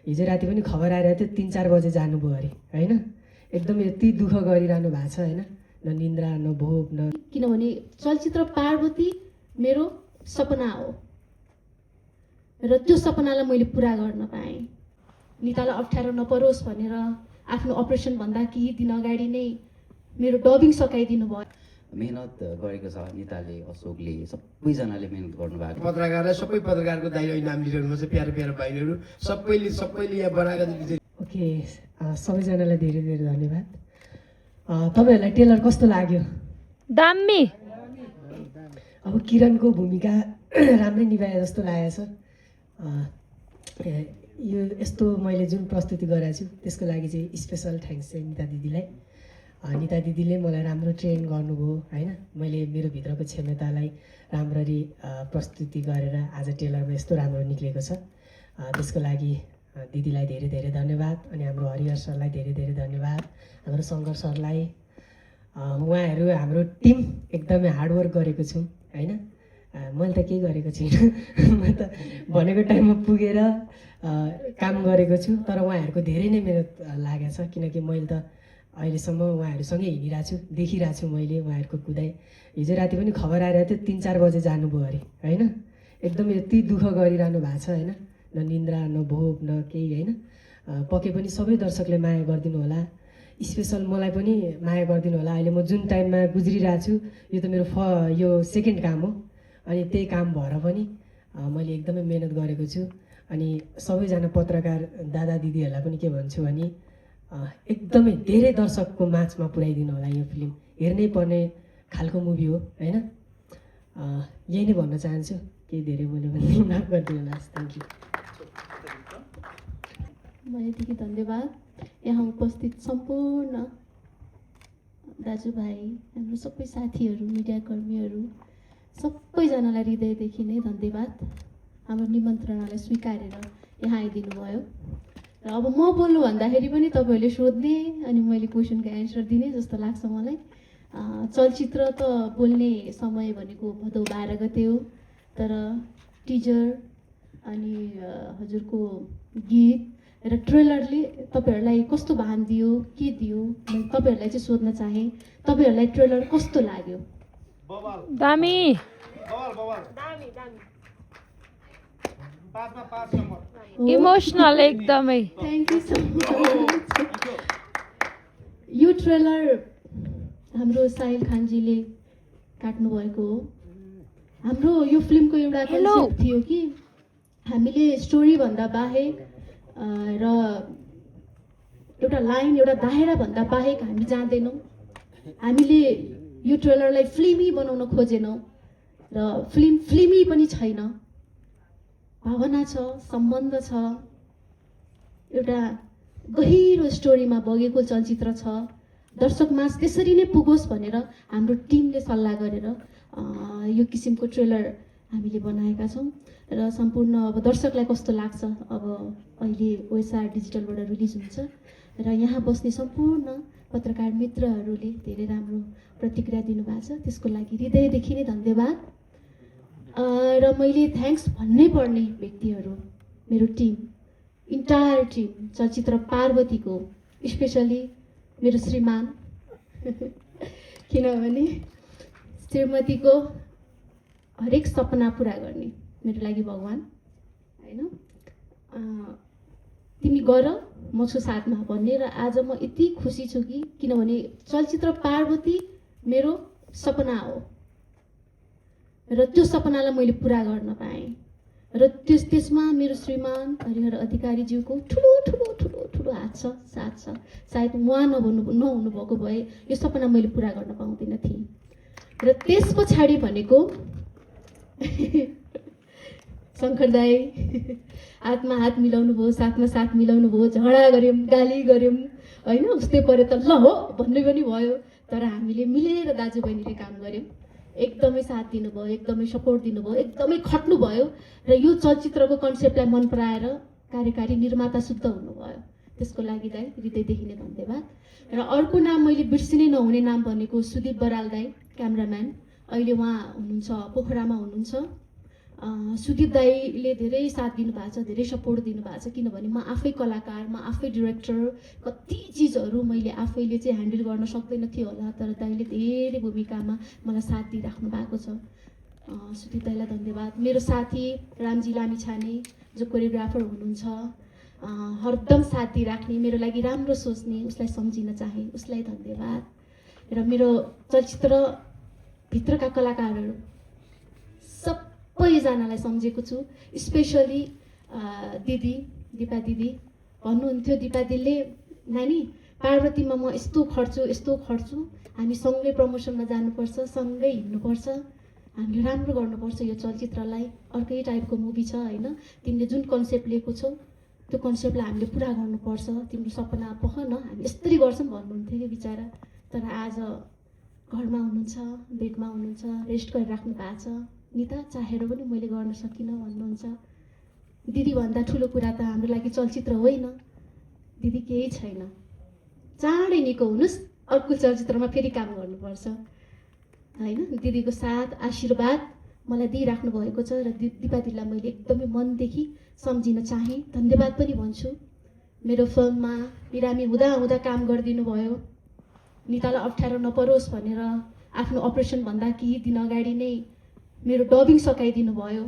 हिजो राति पनि खबर आइरहेको थियो 3-4 बजे जानुभयो अरे होइन। एकदम यति दुःख गरिरहनु भएको छ होइन, न निन्द्रा न भोक न। किनभने चलचित्र पार्वती मेरो सपना हो र त्यो सपनालाई मैले पुरा गर्न पाएँ। नितालाई अप्ठ्यारो नपरोस् भनेर आफ्नो अपरेसन भन्दा केही दिन अगाडि नै मेरो डबिङ सकाइदिनु भयो। मेहनत गरेको छ निताले, अशोकले, सबैजनाले मेहनत गर्नुभएको। पत्रकारलाई सबै पत्रकारको दाइलो इनाम दिइरहनु छ, प्यारो प्यारो बहिनीहरू सबैले यहाँ बनाएका। ओके, सबैजनालाई धेरै धेरै धन्यवाद। तपाईँहरूलाई ट्रेलर कस्तो लाग्यो? दामी। अब किरणको भूमिका राम्रै निभाए जस्तो लागेको छ। यो यस्तो मैले जुन प्रस्तुति गरेको छु त्यसको लागि चाहिँ स्पेसल थ्याङ्क्स चाहिँ निता दिदीलाई। निता दिदीले मलाई राम्रो ट्रेन गर्नुभयो होइन। मैले मेरो भित्रको क्षमतालाई राम्ररी प्रस्तुति गरेर आज ट्रेलरमा यस्तो राम्रो निक्लेको छ। त्यसको लागि दिदीलाई धेरै धेरै धन्यवाद। अनि हाम्रो हरिहर सरलाई धेरै धेरै धन्यवाद, हाम्रो शङ्कर सरलाई। उहाँहरू हाम्रो टिम एकदमै हार्डवर्क गरेको छौँ होइन। मैले त केही गरेको छुइनँ, म त भनेको टाइममा पुगेर काम गरेको छु। तर उहाँहरूको धेरै नै मेहनत लागेको छ, किनकि मैले त अहिलेसम्म उहाँहरूसँगै हिँडिरहेको छु, देखिरहेको छु मैले उहाँहरूको कुदाइ। हिजो राति पनि खबर आइरहेको थियो 3-4 बजे जानुभयो अरे होइन। एकदम यति दुःख गरिरहनु भएको छ होइन, न निन्द्रा न भोक न केही होइन। पक्कै पनि सबै दर्शकले माया गरिदिनु होला, स्पेसल मलाई पनि माया गरिदिनु होला। अहिले म जुन टाइममा गुज्रिरहेको छु यो त मेरो यो सेकेन्ड काम हो। अनि त्यही काम भएर पनि मैले एकदमै मेहनत गरेको छु। अनि सबैजना पत्रकार दादा दिदीहरूलाई पनि के भन्छु भने एकदमै धेरै दर्शकको माझमा पुर्याइदिनु होला। यो फिल्म हेर्नै पर्ने खालको मुभी हो होइन। यही नै भन्न चाहन्छु, केही धेरै बोल्यो भने माफ गरिदिनु होला। Thank you. यतिकै धन्यवाद। यहाँ उपस्थित सम्पूर्ण दाजुभाइ, हाम्रो सबै साथीहरू, मिडियाकर्मीहरू सबैजनालाई हृदयदेखि नै धन्यवाद। हाम्रो निमन्त्रणालाई स्वीकारेर यहाँ आइदिनु भयो। र अब म बोल्नु भन्दाखेरि पनि तपाईँहरूले सोध्ने अनि मैले क्वेसनको एन्सर दिने जस्तो लाग्छ मलाई। चलचित्र त बोल्ने समय भनेको भदौ 12 गते हो, तर टिजर अनि हजुरको गीत र ट्रेलरले तपाईँहरूलाई कस्तो भान दियो, के दियो, मैले तपाईँहरूलाई चाहिँ सोध्न चाहेँ। तपाईँहरूलाई ट्रेलर कस्तो लाग्यो? दामी। इमोसनल एकदमै। Thank you so much. यो ट्रेलर हाम्रो साहिल खानजीले काट्नु भएको हो। हाम्रो यो फिल्मको एउटा कन्सेप्ट थियो कि हामीले स्टोरी भन्दा बाहेक र एउटा लाइन, एउटा दायरा भन्दा बाहेक हामी जाँदैनौँ। हामीले यो ट्रेलरलाई फिल्मी बनाउन खोजेनौँ र फिल्मी पनि छैन। भावना छ, सम्बन्ध छ, एउटा गहिरो स्टोरीमा बगेको चलचित्र छ। दर्शकमाझ त्यसरी नै पुगोस् भनेर हाम्रो टिमले सल्लाह गरेर यो किसिमको ट्रेलर हामीले बनाएका छौँ। र सम्पूर्ण अब दर्शकलाई कस्तो लाग्छ, अब अहिले OSR डिजिटलबाट रिलिज हुन्छ र यहाँ बस्ने सम्पूर्ण पत्रकार मित्रहरूले धेरै राम्रो प्रतिक्रिया दिनुभएको छ, त्यसको लागि हृदयदेखि नै धन्यवाद। र मैले थ्याङ्क्स भन्नै पर्ने व्यक्तिहरू, मेरो टिम, इन्टायर टिम, चलचित्र पार्वतीको, स्पेसली मेरो श्रीमान, किनभने श्रीमतीको हरेक सपना पुरा गर्ने मेरो लागि भगवान् होइन। तिमी गर, म छु साथमा भन्ने। र आज म यति खुसी छु कि किनभने चलचित्र पार्वती मेरो सपना हो र त्यो सपनालाई मैले पुरा गर्न पाएँ। र त्यसमा मेरो श्रीमान हरिहर अधिकारीज्यूको ठुलो ठुलो ठुलो ठुलो हात छ, साथ छ। सायद उहाँ नहुनु भएको भए यो सपना मैले पुरा गर्न पाउँदिन थिएँ। र त्यस पछाडि भनेको शङ्कर दाई हातमा हात मिलाउनु भयो, साथमा साथ मिलाउनु भयो, झगडा गऱ्यौँ, गाली गऱ्यौँ होइन। उस्तै पऱ्यो त ल हो भन्ने पनि भयो, तर हामीले मिलेर दाजुबहिनीले काम गऱ्यौँ। एकदमै साथ दिनुभयो, एकदमै सपोर्ट दिनुभयो, एकदमै खट्नुभयो र यो चलचित्रको कन्सेप्टलाई मन पराएर कार्यकारी निर्माता शुद्ध हुनुभयो। त्यसको लागि दाइ हृदयदेखि नै धन्यवाद। र अर्को नाम मैले बिर्सिनै नहुने नाम भनेको सुदीप बराल दाई, क्यामराम्यान। अहिले उहाँ हुनुहुन्छ पोखरामा हुनुहुन्छ सुदीप दाईले धेरै साथ दिनुभएको छ, धेरै सपोर्ट दिनुभएको छ, किनभने म आफै कलाकार, म आफै डिरेक्टर, कति चिजहरू मैले आफैले चाहिँ ह्यान्डल गर्न सक्दैन थियो होला, तर दाईले धेरै भूमिकामा मलाई साथ दिइराख्नु भएको छ। सुदीप दाईलाई धन्यवाद। मेरो साथी रामजी लामिछाने जो कोरियोग्राफर हुनुहुन्छ, हरदम साथ दिइराख्ने, मेरो लागि राम्रो सोच्ने, उसलाई सम्झिन चाहे, उसलाई धन्यवाद। र मेरो चलचित्रभित्रका कलाकारहरू सबैजनालाई सम्झेको छु, स्पेसली दिदी दिपा दिदी भन्नुहुन्थ्यो, दिपा दिदीले नानी पार्वतीमा म यस्तो खट्छु, हामी सँगै प्रमोसनमा जानुपर्छ, सँगै हिँड्नुपर्छ, हामीले राम्रो गर्नुपर्छ यो चलचित्रलाई, अर्कै टाइपको मुभी छ होइन, तिमीले जुन कन्सेप्ट लिएको छौ त्यो कन्सेप्टलाई हामीले पुरा गर्नुपर्छ, तिम्रो सपना पख न, हामी यस्तरी गर्छौँ भन्नुहुन्थ्यो कि बिचरा। तर आज घरमा हुनुहुन्छ, बेडमा हुनुहुन्छ, रेस्ट गरिराख्नु भएको छ। निता चाहेर पनि मैले गर्न सकिनँ भन्नुहुन्छ। दिदीभन्दा ठुलो कुरा त हाम्रो लागि चलचित्र होइन, दिदी केही छैन। चाँडै निको हुनुहोस्, अर्को चलचित्रमा फेरि काम गर्नुपर्छ होइन। दिदीको साथ आशीर्वाद मलाई दिइराख्नु भएको छ र दिपा दिदीलाई मैले एकदमै मनदेखि सम्झिन चाहेँ, धन्यवाद पनि भन्छु। मेरो फिल्ममा बिरामी हुँदा काम गरिदिनु भयो, नितालाई अप्ठ्यारो नपरोस् भनेर आफ्नो अपरेसनभन्दा केही दिन अगाडि नै मेरो डबिङ सकाइदिनु भयो।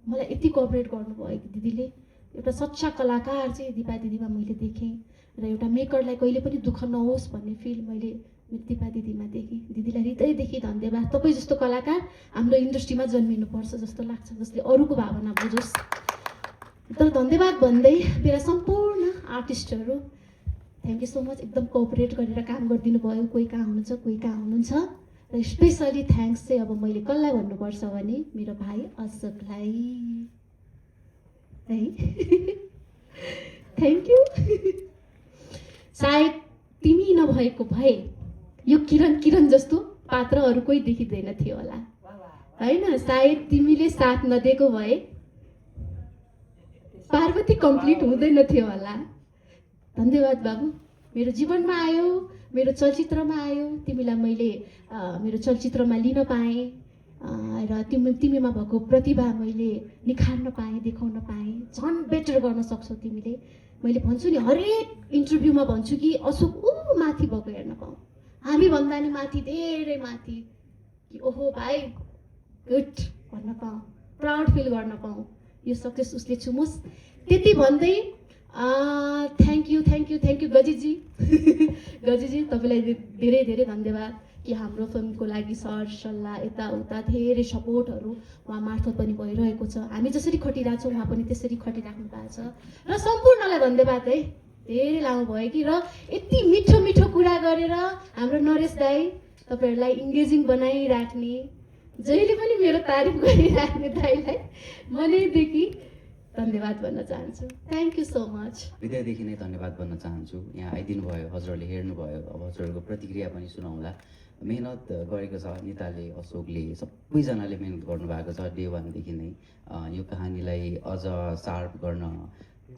मलाई यति कोअपरेट गर्नुभयो कि दिदीले। एउटा सच्चा कलाकार चाहिँ दिपा दिदीमा मैले देखेँ र एउटा मेकरलाई कहिले पनि दुःख नहोस् भन्ने फिल मैले दिपा दिदीमा देखेँ। दिदीलाई हृदयदेखि धन्यवाद। तपाईँ जस्तो कलाकार हाम्रो इन्डस्ट्रीमा जन्मिनुपर्छ जस्तो लाग्छ, जसले अरूको भावना बुझोस्। तर धन्यवाद भन्दै मेरा सम्पूर्ण आर्टिस्टहरू थ्याङ्क यू सो मच, एकदम कोअपरेट गरेर काम गरिदिनु भयो। कोही कहाँ हुनुहुन्छ, कोही कहाँ हुनुहुन्छ। र स्पेसली थ्याङ्क्स चाहिँ अब मैले कसलाई भन्नुपर्छ भने मेरो भाइ अशोकलाई है। Thank you. सायद तिमी नभएको भए यो किरण जस्तो पात्रहरू कोही देखिँदैन थियो होला होइन। सायद तिमीले साथ नदिएको भए पार्वती कम्प्लिट हुँदैन थियो होला। धन्यवाद बाबु, मेरो जीवनमा आयो, मेरो चलचित्रमा आयो, तिमीलाई मैले मेरो चलचित्रमा लिन पाएँ र तिमीमा भएको प्रतिभा मैले निखार्न पाएँ, देखाउन पाएँ। झन् बेटर गर्न सक्छौ तिमीले। मैले भन्छु नि, हरेक इन्टरभ्यूमा भन्छु कि अशोक माथि भएको हेर्न पाऊँ, हामी भन्दा नि माथि, धेरै माथि, कि ओहो भाइ गुड भन्न पाऊँ, प्राउड फिल गर्न पाऊँ। यो सक्सेस उसले छुमोस्। त्यति भन्दै थ्याङ्क यू गजीजी। गजीजी तपाईँलाई धेरै धेरै धन्यवाद कि हाम्रो फिल्मको लागि सर सल्लाह यताउता धेरै सपोर्टहरू उहाँ मार्फत पनि भइरहेको छ। हामी जसरी खटिरहेको छौँ उहाँ पनि त्यसरी खटिराख्नु भएको छ। र सम्पूर्णलाई धन्यवाद है, धेरै लामो भयो कि। र यति मिठो मिठो कुरा गरेर हाम्रो नरेश दाई तपाईँहरूलाई इङ्गेजिङ बनाइराख्ने, जहिले पनि मेरो तारिफ गरिराख्ने दाईलाई मनैदेखि धन्यवाद भन्न चाहन्छु। Thank you so much. हृदयदेखि नै धन्यवाद भन्न चाहन्छु। यहाँ आइदिनु भयो, हजुरहरूले हेर्नुभयो, अब हजुरहरूको प्रतिक्रिया पनि सुनाउँला। मेहनत गरेको छ निताले, अशोकले, सबैजनाले मेहनत गर्नुभएको छ डे वानदेखि नै। यो कहानीलाई अझ सार्प गर्न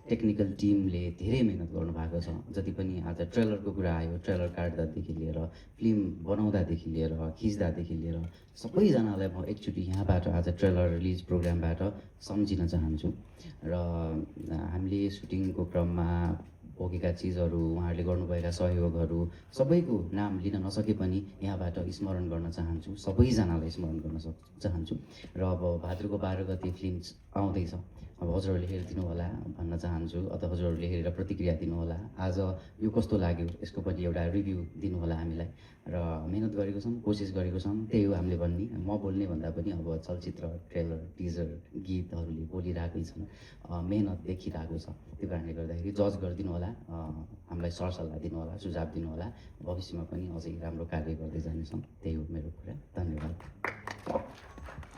टेक्निकल टिमले धेरै मेहनत गर्नुभएको छ। जति पनि आज ट्रेलरको कुरा आयो, ट्रेलर काट्दादेखि लिएर फिल्म बनाउँदादेखि लिएर खिच्दादेखि लिएर सबैजनालाई म एकचोटि यहाँबाट आज ट्रेलर रिलिज प्रोग्रामबाट सम्झिन चाहन्छु। र हामीले सुटिङको क्रममा भोगेका चिजहरू, उहाँहरूले गर्नुभएका सहयोगहरू सबैको नाम लिन नसके पनि यहाँबाट स्मरण गर्न चाहन्छु, सबैजनालाई स्मरण गर्न चाहन्छु। र अब भाद्रको 12 गते फिल्म आउँदैछ, अब हजुरहरूले हेरिदिनु होला भन्न चाहन्छु, अथवा हजुरहरूले हेरेर प्रतिक्रिया दिनुहोला। आज यो कस्तो लाग्यो यसको पनि एउटा रिभ्यू दिनुहोला हामीलाई। र मेहनत गरेको छौँ, कोसिस गरेको छौँ, त्यही हो हामीले भन्ने। म बोल्ने भन्दा पनि अब चलचित्र, ट्रेलर, टिजर, गीतहरूले बोलिरहेकै छन्, मेहनत देखिरहेको छ। त्यो कारणले गर्दाखेरि जज गरिदिनु होला, हामीलाई सरसल्लाह दिनु होला, सुझाव दिनु होला। भविष्यमा पनि अझै राम्रो कार्य गर्दै जानेछौँ। त्यही हो मेरो कुरा। धन्यवाद।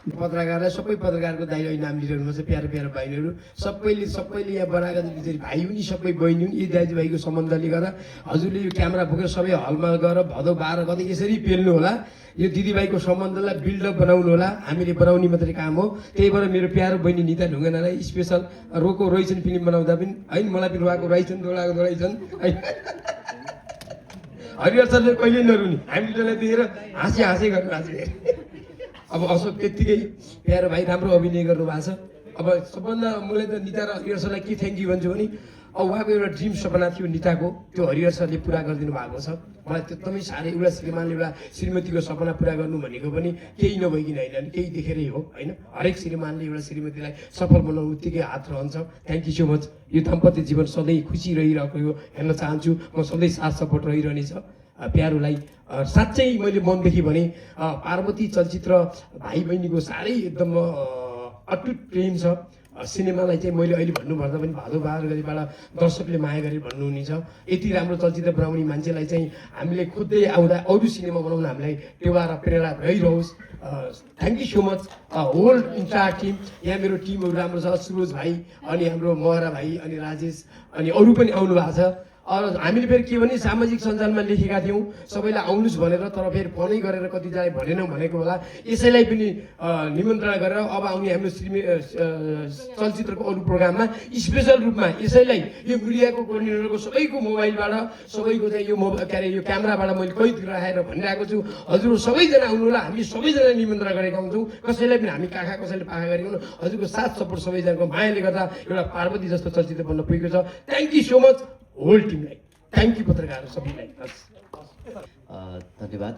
पत्रकारलाई, सबै पत्रकारको दाइ अहिले नाम लिइरहनुहुन्छ, प्यारो प्यारो बहिनीहरू सबैले यहाँ बनाएका भाइ हुन्, सबै बहिनी हुन्। यी दाजुभाइको सम्बन्धले गर्दा हजुरले यो क्यामेरा बोकेर सबै हलमा गएर भदौ 12 गते यसरी पेल्नु होला। यो दिदीभाइको सम्बन्धलाई बिल्डअप बनाउनु होला, हामीले बनाउने मात्रै काम हो। त्यही भएर मेरो प्यारो बहिनी निता ढुङ्गानालाई स्पेसल रहेछन् फिल्म बनाउँदा पनि होइन, मलाई पनि रोएको रहेछन्, दोहोऱ्याएछन् होइन। हरिहर सरले कहिले नरुनी, हामीले त्यसलाई देखेर हाँसी गर्नु। आज अब अशोक त्यत्तिकै प्यारो भाइ राम्रो अभिनय गर्नुभएको छ। अब सबभन्दा मलाई त निता र हरिहर सरलाई के थ्याङ्क यू भन्छु भने अब उहाँको एउटा ड्रिम सपना थियो निताको, त्यो हरिहर सरले पुरा गरिदिनु भएको छ। मलाई त्यो एकदमै साह्रै एउटा श्रीमानले एउटा श्रीमतीको सपना पुरा गर्नु भनेको पनि केही नभइकन होइन, केही देखेरै हो होइन। हरेक श्रीमानले एउटा श्रीमतीलाई सफल बनाउनु उत्तिकै हात रहन्छ। Thank you so much. यो दाम्पत्य जीवन सधैँ खुसी रहिरहेको हेर्न चाहन्छु। म सधैँ साथ सपोर्ट रहिरहनेछ प्यारोलाई। साँच्चै मैले मनदेखि भने पार्वती चलचित्र भाइ बहिनीको साह्रै एकदम अटुट प्रेम छ। सिनेमालाई चाहिँ मैले अहिले भन्नुपर्दा पनि भादो बार गरिबाट दर्शकले माया गरेर भन्नुहुनेछ। यति राम्रो चलचित्र बनाउने मान्छेलाई चाहिँ हामीले खोज्दै आउँदा अरू सिनेमा बनाउन हामीलाई टेवा र प्रेरणा भइरहोस्। Thank you so much whole entire team. यहाँ मेरो टिमहरू राम्रो छ, सुरोज भाइ अनि हाम्रो महरा भाइ अनि राजेश अनि अरू पनि आउनु भएको छ। हामीले फेरि के भने सामाजिक सञ्जालमा लेखेका थियौँ सबैलाई आउनुहोस् भनेर, तर फेरि फोनै गरेर कतिजनाले भनेनौँ भनेको होला। यसैलाई पनि निमन्त्रणा गरेर अब आउने हाम्रो चलचित्रको अरू प्रोग्राममा स्पेसल रूपमा यसैलाई यो मिडियाको कोर्डिनेटरको सबैको मोबाइलबाट सबैको चाहिँ यो के अरे यो क्यामेराबाट मैले कैद राखेर भनिरहेको छु। हजुर सबैजना आउनु होला, हामी सबैजना निमन्त्रणा गरेका हुन्छौँ। कसैलाई पनि हामी काखा कसैले पाखा गरेको हुनु। हजुरको साथ सपोर्ट सबैजनाको मायाले गर्दा एउटा पार्वती जस्तो चलचित्र बन्न पुगेको छ। Thank you so much whole टिमलाई। थ्याङ्क यू पत्रकारहरू सबैलाई। धन्यवाद।